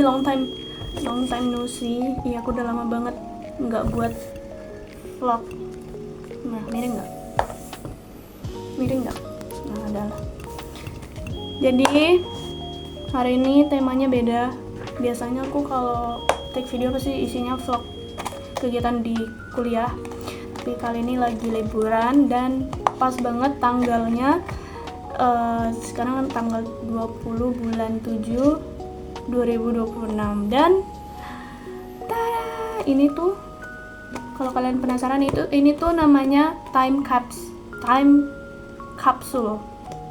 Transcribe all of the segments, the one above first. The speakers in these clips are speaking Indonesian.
long time no see. Iya, aku udah lama banget nggak buat vlog. Nah, miring nggak? Nah, adalah. Jadi hari ini temanya beda. Biasanya aku kalau take video pasti isinya vlog kegiatan di kuliah. Tapi kali ini lagi liburan dan pas banget tanggalnya. Sekarang tanggal 20 bulan 7 2026 dan tada, ini tuh kalau kalian penasaran ini tuh namanya time capsule.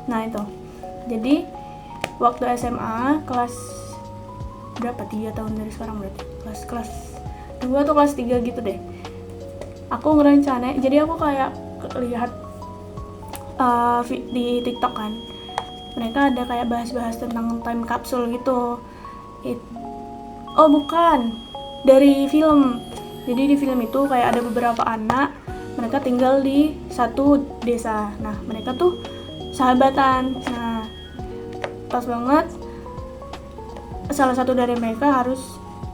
Nah itu, jadi waktu SMA kelas berapa, 3 tahun dari sekarang berarti kelas 2 atau kelas 3 gitu deh, aku ngerencanain. Jadi aku kayak lihat di TikTok kan, mereka ada kayak bahas-bahas tentang time capsule gitu. Oh bukan, dari film. Jadi di film itu kayak ada beberapa anak, mereka tinggal di satu desa. Nah mereka tuh sahabatan. Nah pas banget salah satu dari mereka harus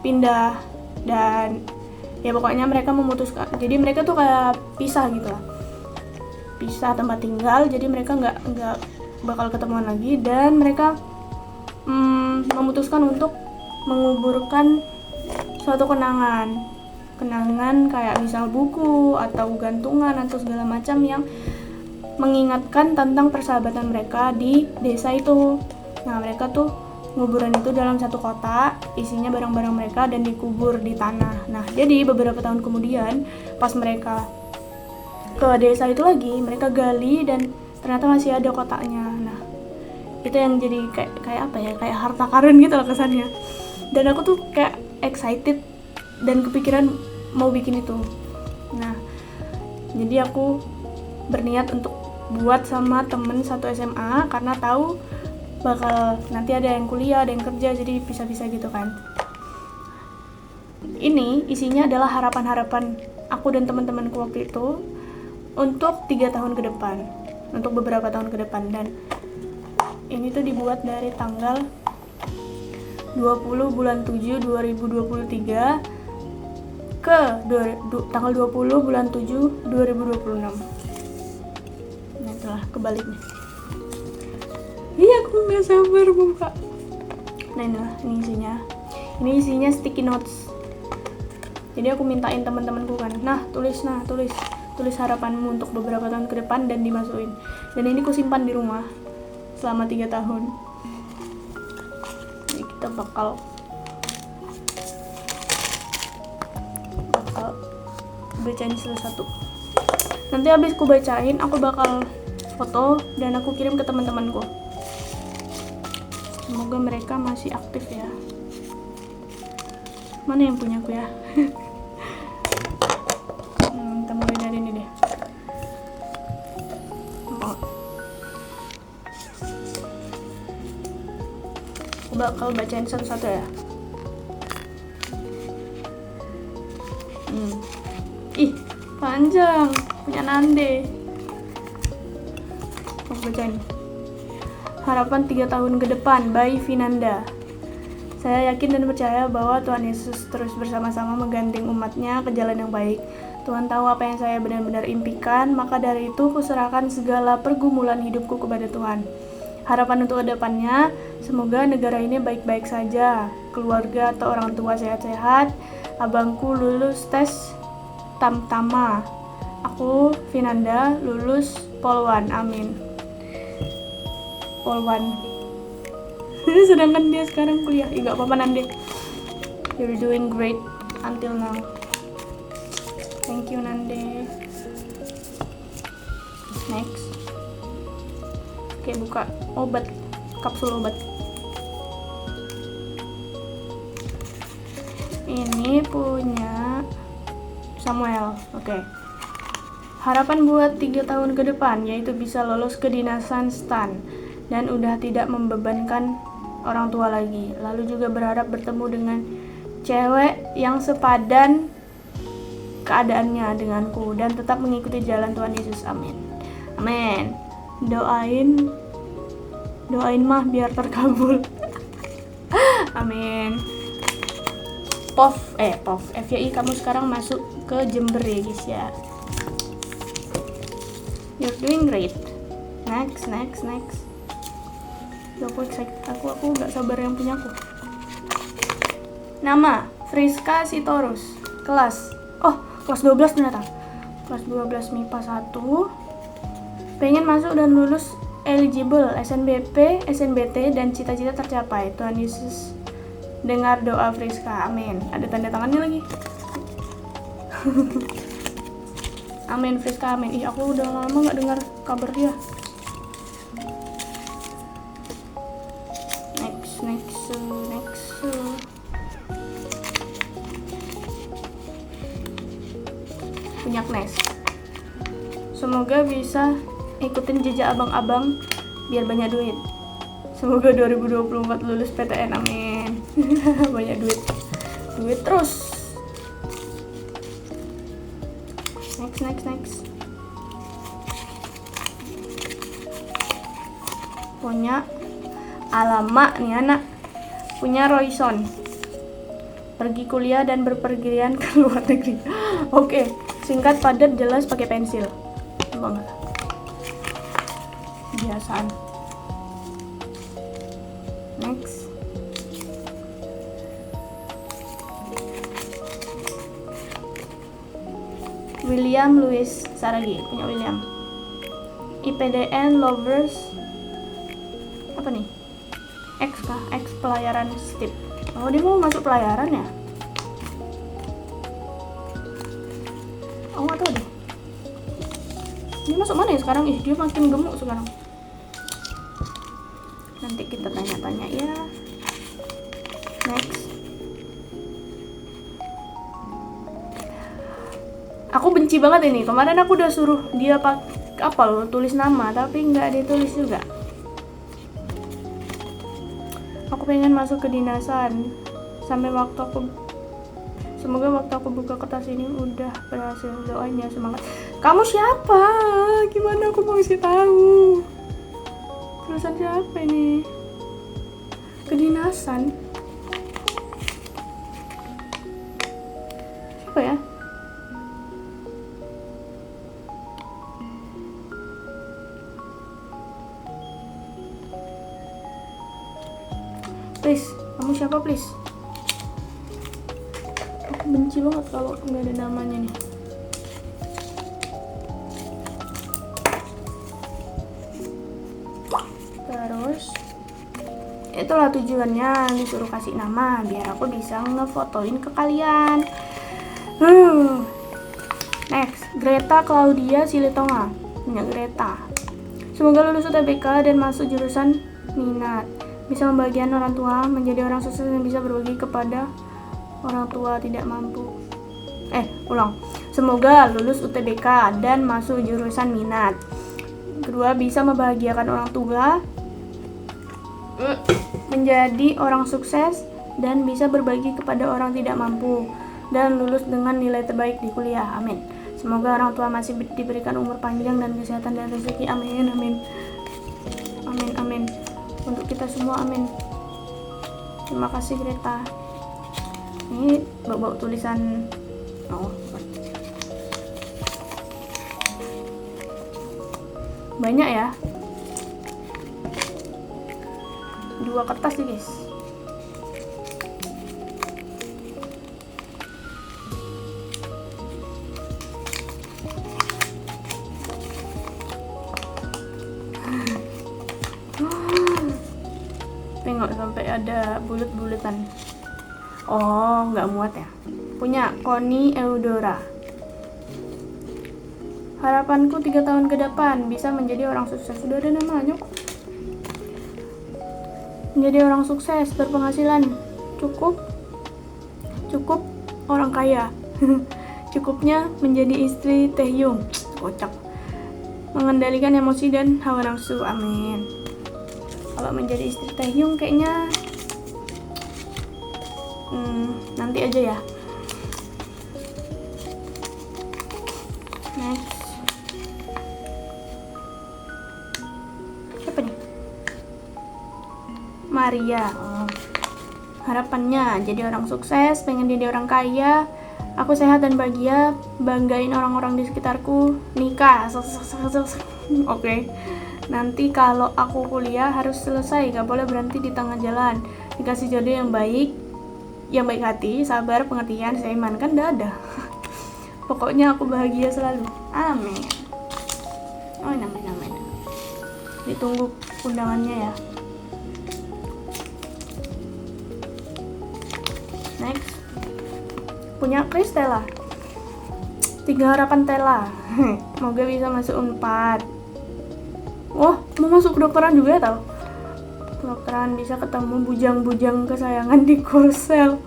pindah, dan ya pokoknya mereka memutuskan. Jadi mereka tuh kayak pisah gitu lah, pisah tempat tinggal, jadi mereka nggak bakal ketemuan lagi, dan mereka memutuskan untuk menguburkan suatu kenangan kayak misal buku atau gantungan atau segala macam yang mengingatkan tentang persahabatan mereka di desa itu. Nah mereka tuh nguburan itu dalam satu kotak, isinya barang-barang mereka dan dikubur di tanah. Nah jadi beberapa tahun kemudian pas mereka ke desa itu lagi, mereka gali dan ternyata masih ada kotaknya. Nah itu yang jadi kayak apa ya, kayak harta karun gitu loh kesannya. Dan aku tuh kayak excited dan kepikiran mau bikin itu. Nah jadi aku berniat untuk buat sama temen satu SMA, karena tahu bakal nanti ada yang kuliah, ada yang kerja, jadi bisa-bisa gitu kan. Ini isinya adalah harapan-harapan aku dan teman-temanku waktu itu untuk 3 tahun ke depan, untuk beberapa tahun ke depan. Dan ini tuh dibuat dari tanggal 20 bulan 7 2023 ke tanggal 20 bulan 7 2026. Nah itulah kebalik nih. Iya aku gak sabar buka. Nah ini isinya sticky notes. Jadi aku mintain teman-temanku kan, tulis harapanmu untuk beberapa tahun ke depan dan dimasukin. Dan ini ku simpan di rumah selama 3 tahun. Jadi kita bakal bacain satu-satu. Nanti habis ku bacain, aku bakal foto dan aku kirim ke teman-temanku. Semoga mereka masih aktif ya. Mana yang punya aku ya? Kita mulai dari ini deh. Aku bakal bacain satu-satu ya. Ih, panjang, punya Nande. Aku bacain. Harapan 3 tahun ke depan by Vinanda. Saya yakin dan percaya bahwa Tuhan Yesus terus bersama-sama menggandeng umatnya ke jalan yang baik. Tuhan tahu apa yang saya benar-benar impikan, maka dari itu kuserahkan segala pergumulan hidupku kepada Tuhan. Harapan untuk kedepannya, semoga negara ini baik-baik saja, keluarga atau orang tua sehat-sehat, abangku lulus tes Tamtama, aku Vinanda lulus Polwan, amin. Polwan. Sedangkan dia sekarang kuliah. Gak apa-apa Nande, you're doing great until now. Thank you Nande. Next. Oke, buka obat, kapsul obat. Ini punya Samuel. Oke. Harapan buat 3 tahun ke depan yaitu bisa lolos kedinasan STAN dan udah tidak membebankan orang tua lagi. Lalu juga berharap bertemu dengan cewek yang sepadan keadaannya denganku dan tetap mengikuti jalan Tuhan Yesus. Amin. Amin. Doain mah biar terkabul. Amin. FYI kamu sekarang masuk ke Jember ya guys ya. You're doing great. Next. Aku excited, aku nggak sabar yang punya aku. Nama Friska Sitorus. Kelas kelas 12 ternyata. Kelas 12 MIPA 1. Pengen masuk dan lulus eligible SNBP, SNBT dan cita-cita tercapai. Tuhan Yesus dengar doa Friska. Amin. Ada tanda tangannya lagi. Amin Friska, amin. Ih, aku udah lama nggak dengar kabar dia. Next. Punya Knes. Semoga bisa ikutin jejak abang-abang biar banyak duit. Semoga 2024 lulus PTN, amin. Banyak duit terus. Next. Punya alamak nih anak. Punya Royson. Pergi kuliah dan berpergian ke luar negeri. Oke, singkat, padat, jelas, pakai pensil. Bang. Biasaan. Next. William Louis Saragi, punya William. IPDN Lovers apa nih? X pelayaran STIP. Oh, dia mau masuk pelayaran ya? Oh, nggak tahu deh. Dia masuk mana ya sekarang? Dia makin gemuk sekarang. Nanti kita tanya-tanya ya. Next. Aku benci banget ini. Kemarin aku udah suruh dia tulis nama, tapi nggak ditulis juga. Aku pengen masuk ke dinasan. Semoga waktu aku buka kertas ini udah berhasil. Doanya semangat. Kamu siapa? Gimana aku mau kasih tahu? Tulisan siapa ini? Kedinasan. Siapa ya? Please, kamu siapa please? Aku benci banget kalau nggak ada namanya nih. Terus itulah tujuannya disuruh kasih nama biar aku bisa ngefotoin ke kalian. Next, Greta Claudia Silitonga, punya Greta. Semoga lulus UTBK dan masuk jurusan minat. Bisa membagikan orang tua, menjadi orang sukses yang bisa berbagi kepada orang tua tidak mampu. Semoga lulus UTBK dan masuk jurusan minat. Kedua, bisa membahagiakan orang tua, menjadi orang sukses dan bisa berbagi kepada orang tidak mampu, dan lulus dengan nilai terbaik di kuliah. Amin. Semoga orang tua masih diberikan umur panjang dan kesehatan dan rezeki. Amin. Untuk kita semua, amin. Terima kasih Greta. Ini bawa tulisan. Banyak ya. 2 kertas nih guys. Tengok sampai ada bulet-buletan. Oh, nggak muat ya. Punya Connie Eudora. Harapanku 3 tahun ke depan bisa menjadi orang sukses. Sudah ada namanya kok. Menjadi orang sukses, berpenghasilan cukup orang kaya. Cukupnya menjadi istri Taehyung. Kocak. Mengendalikan emosi dan hawa nafsu. Amin. Kalau menjadi istri Taehyung kayaknya nanti aja ya. Next. Siapa nih? Maria. Harapannya jadi orang sukses, pengen jadi orang kaya, aku sehat dan bahagia, banggain orang-orang di sekitarku, nikah. Oke. Nanti kalau aku kuliah harus selesai, gak boleh berhenti di tengah jalan. Dikasih jodoh yang baik hati, sabar, pengertian, seiman, kan udah ada. Pokoknya aku bahagia selalu. Amin. Oh, amin. Ditunggu undangannya ya. Next. Punya Kris Tela. 3 harapan Tela. Semoga bisa masuk Unpad. Wah, mau masuk kedokteran juga tau. Kedokteran bisa ketemu bujang-bujang kesayangan di Korsel.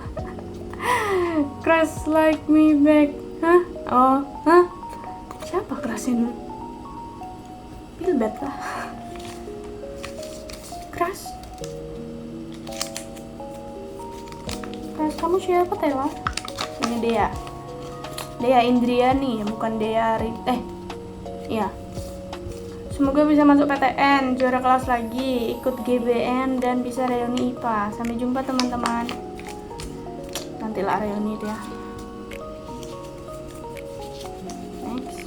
Crush like me back. Hah? Oh, hah? Siapa crushin? Pilbet lah. Crush. Kamu siapa, Tela? Ini Dea Indriani, bukan Dea iya. Semoga bisa masuk PTN, juara kelas lagi, ikut GBN, dan bisa reuni IPA. Sampai jumpa teman-teman. Nantilah reuni itu ya. Next.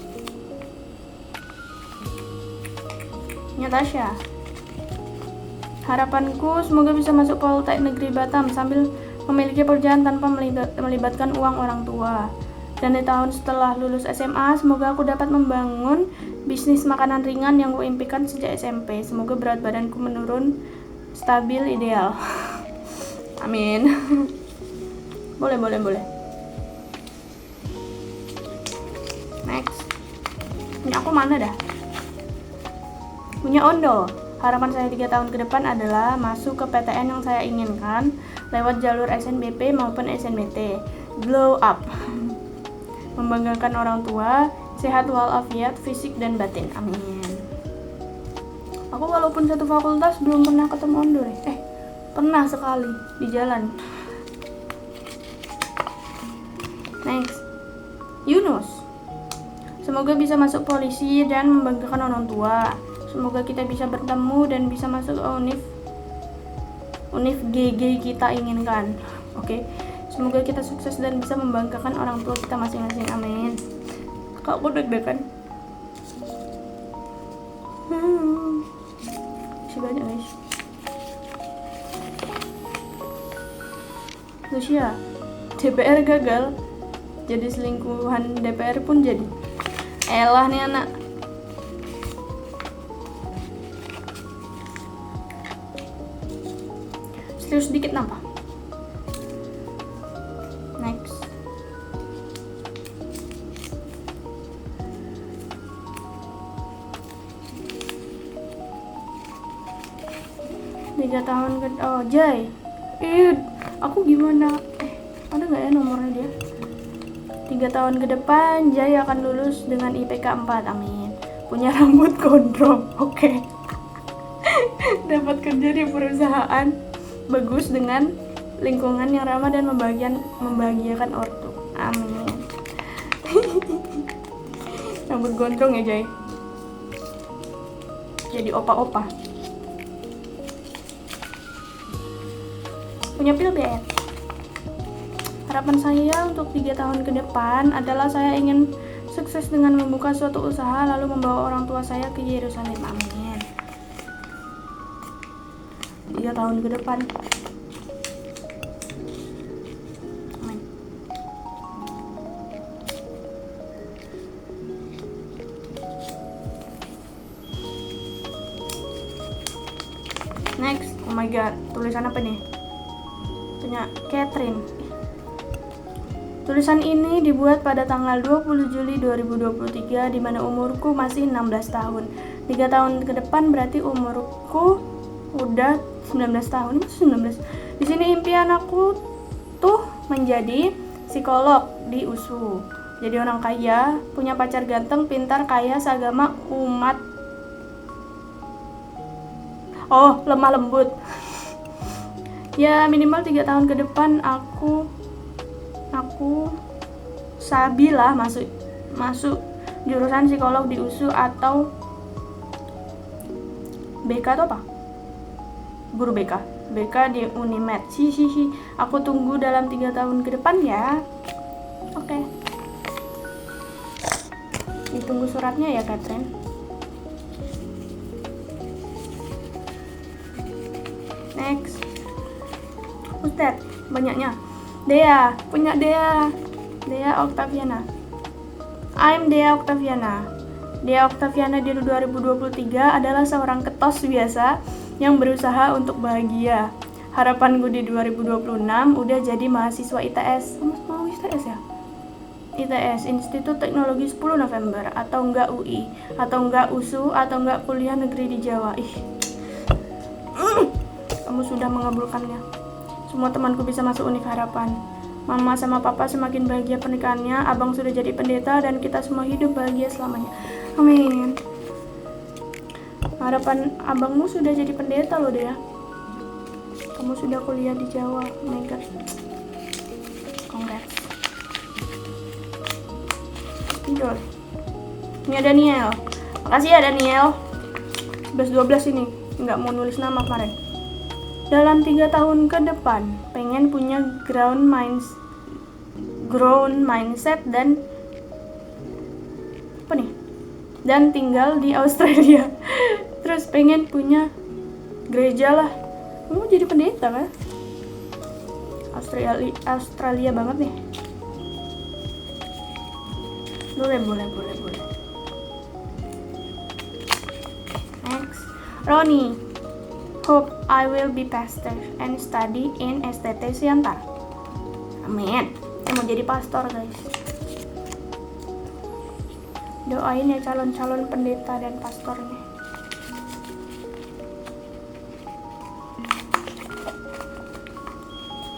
Natasha. Harapanku semoga bisa masuk Poltek Negeri Batam sambil memiliki pekerjaan tanpa melibatkan uang orang tua. Dan di tahun setelah lulus SMA, semoga aku dapat membangun bisnis makanan ringan yang kuimpikan sejak SMP. Semoga berat badanku menurun stabil ideal. Amin. Boleh. Next. Punya aku mana dah? Punya Ondo. Harapan saya 3 tahun ke depan adalah masuk ke PTN yang saya inginkan lewat jalur SNBP maupun SNBT. Glow up. Membanggakan orang tua, sehat walafiat fisik dan batin. Amin. Aku walaupun satu fakultas belum pernah ketemu Ondo deh. Pernah sekali di jalan. Next. Yunus. Semoga bisa masuk polisi dan membanggakan orang tua. Semoga kita bisa bertemu dan bisa masuk ke univ GG kita inginkan. Oke. Semoga kita sukses dan bisa membanggakan orang tua kita masing-masing. Amin. Kak, aku deg-degan. Masih banyak guys. Lucia. DPR gagal. Jadi selingkuhan DPR pun jadi. Elah nih anak. Serius sedikit nampak. Next. Tiga tahun ke Jai. Aku gimana? Ada nggak ya nomornya dia? 3 tahun ke depan Jai akan lulus dengan IPK 4. Amin. Punya rambut gondrong. Oke. Dapat kerja di perusahaan bagus dengan lingkungan yang ramah dan membahagiakan ortu. Amin. Rambut gondrong ya Jai. Jadi opa-opa. Punya Pilbet. Harapan saya untuk 3 tahun ke depan adalah saya ingin sukses dengan membuka suatu usaha lalu membawa orang tua saya ke Yerusalem. Amin. 3 tahun ke depan. Amin. Next. Oh my god, tulisan apa nih? Punya Catherine. Tulisan ini dibuat pada tanggal 20 Juli 2023 di mana umurku masih 16 tahun. 3 tahun ke depan berarti umurku udah 19 tahun. 19. Di sini impian aku tuh menjadi psikolog di USU. Jadi orang kaya, punya pacar ganteng, pintar, kaya, seagama, umat. Oh, lemah lembut. Ya minimal 3 tahun ke depan aku sabilah masuk jurusan psikolog di USU atau BK atau apa? Guru BK. BK di Unimed. Aku tunggu dalam 3 tahun ke depan ya. Oke. Ditunggu suratnya ya, Catherine. Next. Ustad, banyaknya. Dea, punya Dea Octaviana. I'm Dea Octaviana. Dea Octaviana di 2023 adalah seorang ketos biasa yang berusaha untuk bahagia. Harapanku di 2026 udah jadi mahasiswa ITS. Mau ITS ya? ITS, Institut Teknologi 10 November, atau enggak UI, atau enggak USU, atau enggak kuliah negeri di Jawa. Kamu sudah mengabulkannya. Semua temanku bisa masuk Univ Harapan. Mama sama papa semakin bahagia pernikahannya. Abang sudah jadi pendeta dan kita semua hidup bahagia selamanya. Amin. Harapan abangmu sudah jadi pendeta loh, Dea. Kamu sudah kuliah di Jawa. Oh my god. Congrats. Tidur. Ini ada Daniel. Makasih ya Daniel. 11-12 ini. Nggak mau nulis nama kemarin. Dalam 3 tahun ke depan, pengen punya ground mindset dan apa nih? Dan tinggal di Australia. Terus pengen punya gereja lah. Kamu jadi pendeta kan? Australia banget nih. Boleh. Next, Ronnie. Hope I will be pastor and study in STT Siantar. Amin. Saya mau jadi pastor, guys. Doain ya calon-calon pendeta dan pastornya.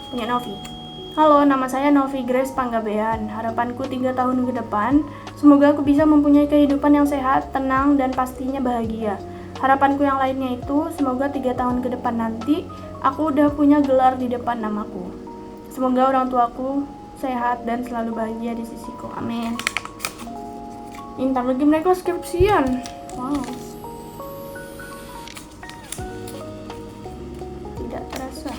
Punya Novi. Halo, nama saya Novi Grace Panggabean. Harapanku 3 tahun ke depan, semoga aku bisa mempunyai kehidupan yang sehat, tenang, dan pastinya bahagia. Harapanku yang lainnya itu, semoga 3 tahun ke depan nanti, aku udah punya gelar di depan namaku. Semoga orang tuaku sehat dan selalu bahagia di sisiku. Amin. Ntar lagi mereka skripsian. Wow. Tidak terasa.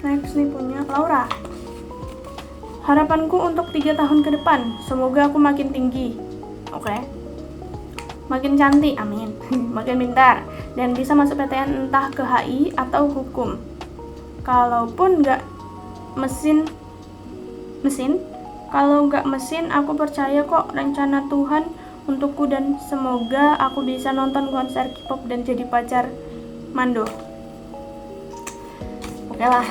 Next nih punya Laura. Harapanku untuk 3 tahun ke depan, semoga aku makin tinggi. Oke. Makin cantik, amin. Makin pintar dan bisa masuk PTN entah ke HI atau hukum. Kalaupun nggak mesin, kalau nggak mesin, aku percaya kok rencana Tuhan untukku dan semoga aku bisa nonton konser K-pop dan jadi pacar Mando. Oke lah.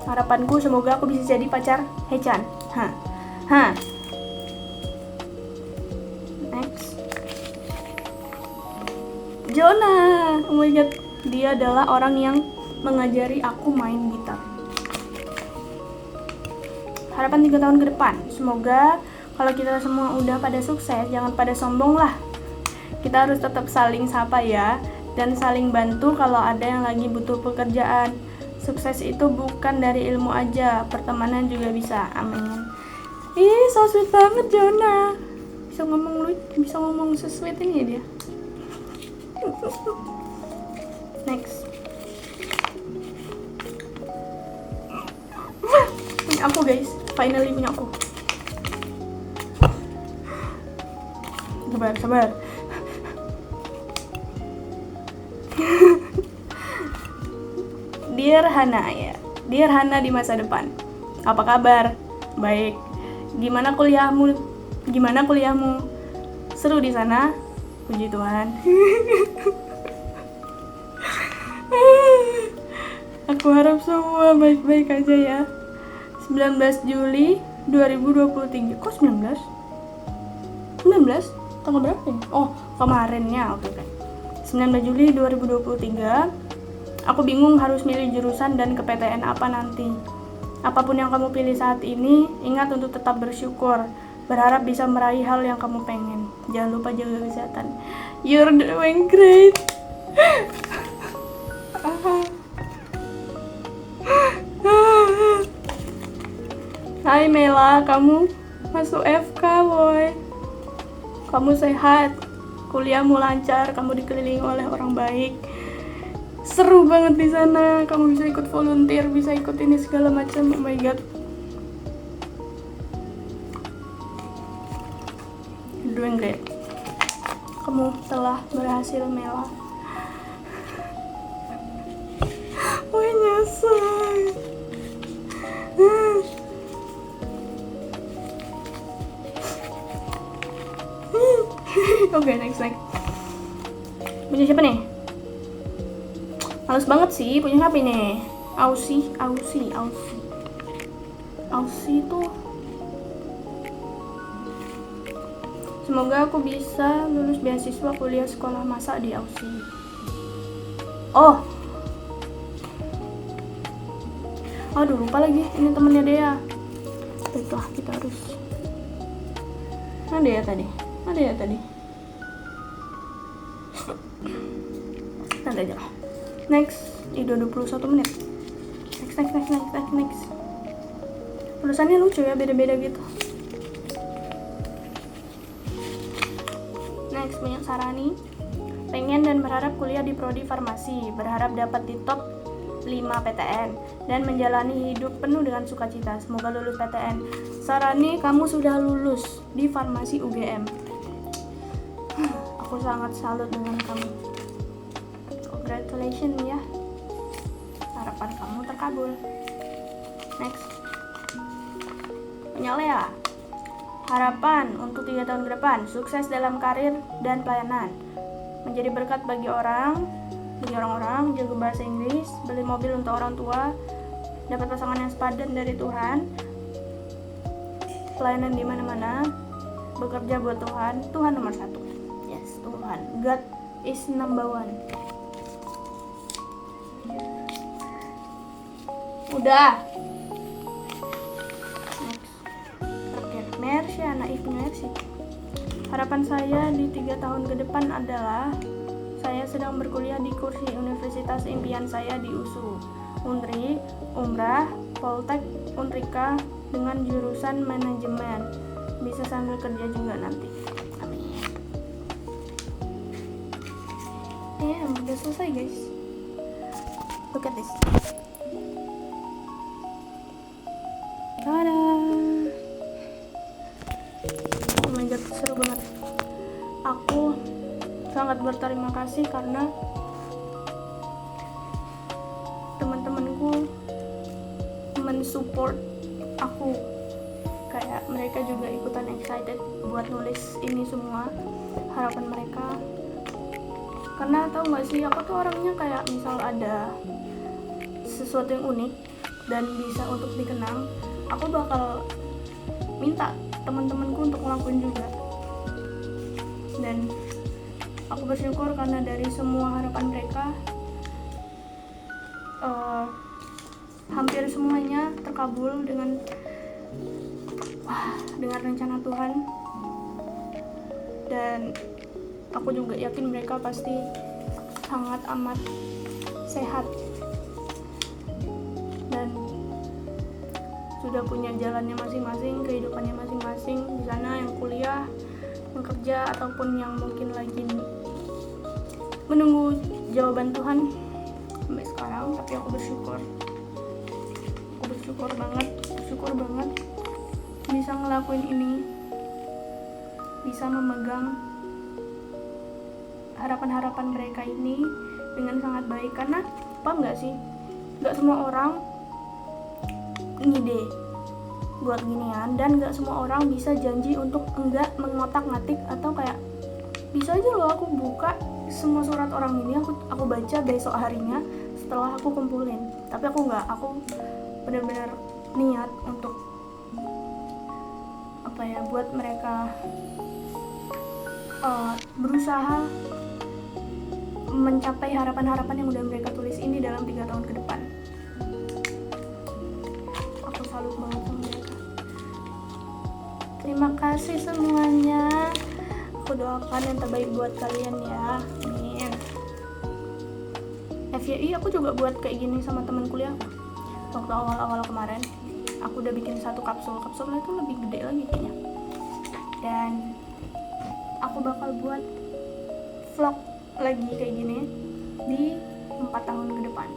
Harapanku semoga aku bisa jadi pacar Hechan. Next. Jonah. Oh my god, dia adalah orang yang mengajari aku main gitar. Harapan 3 tahun ke depan, semoga kalau kita semua udah pada sukses, jangan pada sombong lah. Kita harus tetap saling sapa ya, dan saling bantu kalau ada yang lagi butuh pekerjaan. Sukses itu bukan dari ilmu aja, pertemanan juga bisa. Amin. Ih, so sweet banget Jonah. Bisa ngomong se-sweet ini ya dia. Next. Punya aku guys, finally punya aku. Sabar. Dear Hana ya, Dear Hana di masa depan. Apa kabar? Baik. Gimana kuliahmu? Seru di sana? Puji Tuhan. Aku harap semua baik-baik aja ya. 19 Juli 2023. Kok 19? 19? Tanggal berapa ya? Oh, kemarinnya. Oke. 19 Juli 2023. Aku bingung harus milih jurusan dan ke PTN apa nanti. Apapun yang kamu pilih saat ini, ingat untuk tetap bersyukur. Berharap bisa meraih hal yang kamu pengen. Jangan lupa jaga kesehatan. You're doing great. Hai Mela, kamu masuk FK boy. Kamu sehat. kuliahmu lancar, kamu dikelilingi oleh orang baik, seru banget di sana, kamu bisa ikut volunteer, bisa ikut ini segala macam. Oh my god, you're doing great. Kamu telah berhasil, Mela. Wah, nyesel. Oke, next. Punya siapa nih? Males banget sih, punya siapa nih? Ausi tuh. Semoga aku bisa lulus beasiswa kuliah sekolah masak di Ausi. Oh, aduh lupa lagi, ini temennya Dea. Baiklah, kita harus. Ada ya tadi. Nanti aja lah. Next, udah 21 menit. Next. Tulisannya lucu ya, beda-beda gitu. Next, punya Sarani. Pengen dan berharap kuliah di prodi farmasi, berharap dapat di top 5 PTN dan menjalani hidup penuh dengan sukacita. Semoga lulus PTN. Sarani, kamu sudah lulus di farmasi UGM. Aku sangat salut dengan kamu. Congratulations ya. Harapan kamu terkabul. Next. Punya Lea. Harapan untuk 3 tahun ke depan, sukses dalam karir dan pelayanan, menjadi berkat bagi orang-orang, jago bahasa Inggris, beli mobil untuk orang tua, dapat pasangan yang sepadan dari Tuhan, pelayanan di mana-mana, bekerja buat Tuhan nomor 1. Yes, Tuhan, God is number 1. Udah. Next. Terakhir, Mercy, anak ibu Mercy. Harapan saya di 3 tahun ke depan adalah saya sedang berkuliah di kursi universitas impian saya di USU, Unri, Umrah, Poltek, Unrika dengan jurusan manajemen. Bisa sambil kerja juga nanti. Amin. Udah selesai guys. Look at this. Tada. Oh my god, seru banget. Aku sangat berterima kasih karena teman-temanku mensupport aku, kayak mereka juga ikutan excited buat nulis ini semua, harapan mereka. Karena tau gak sih, aku tuh orangnya kayak misal ada sesuatu yang unik dan bisa untuk dikenang, aku bakal minta teman-temanku untuk ngelakuin juga. Dan aku bersyukur karena dari semua harapan mereka hampir semuanya terkabul dengan rencana Tuhan. Dan aku juga yakin mereka pasti sangat amat sehat dan sudah punya jalannya masing-masing, kehidupannya masing-masing di sana, yang kuliah, yang kerja, ataupun yang mungkin lagi menunggu jawaban Tuhan sampai sekarang. Tapi aku bersyukur banget bisa ngelakuin ini, bisa memegang harapan-harapan mereka ini dengan sangat baik. Karena apa enggak sih, enggak semua orang ngide buat ginian, dan enggak semua orang bisa janji untuk enggak mengotak-ngatik atau kayak bisa aja loh aku buka semua surat orang ini, aku baca besok harinya setelah aku kumpulin. Tapi aku enggak, aku benar-benar niat untuk buat mereka berusaha mencapai harapan-harapan yang udah mereka tulis ini dalam 3 tahun ke depan. Aku salut banget sama mereka. Terima kasih semuanya. Aku doakan yang terbaik buat kalian ya. Amin. FYI, aku juga buat kayak gini sama teman kuliah waktu awal-awal kemarin. Aku udah bikin 1 kapsulnya itu lebih gede lagi kayaknya. Dan aku bakal buat vlog lagi kayak gini di 4 tahun ke depan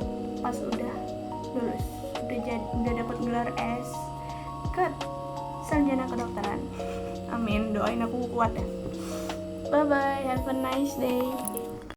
pas udah lulus, udah dapat gelar S ke sarjana kedokteran. Amin, doain aku kuat ya. Bye bye, have a nice day.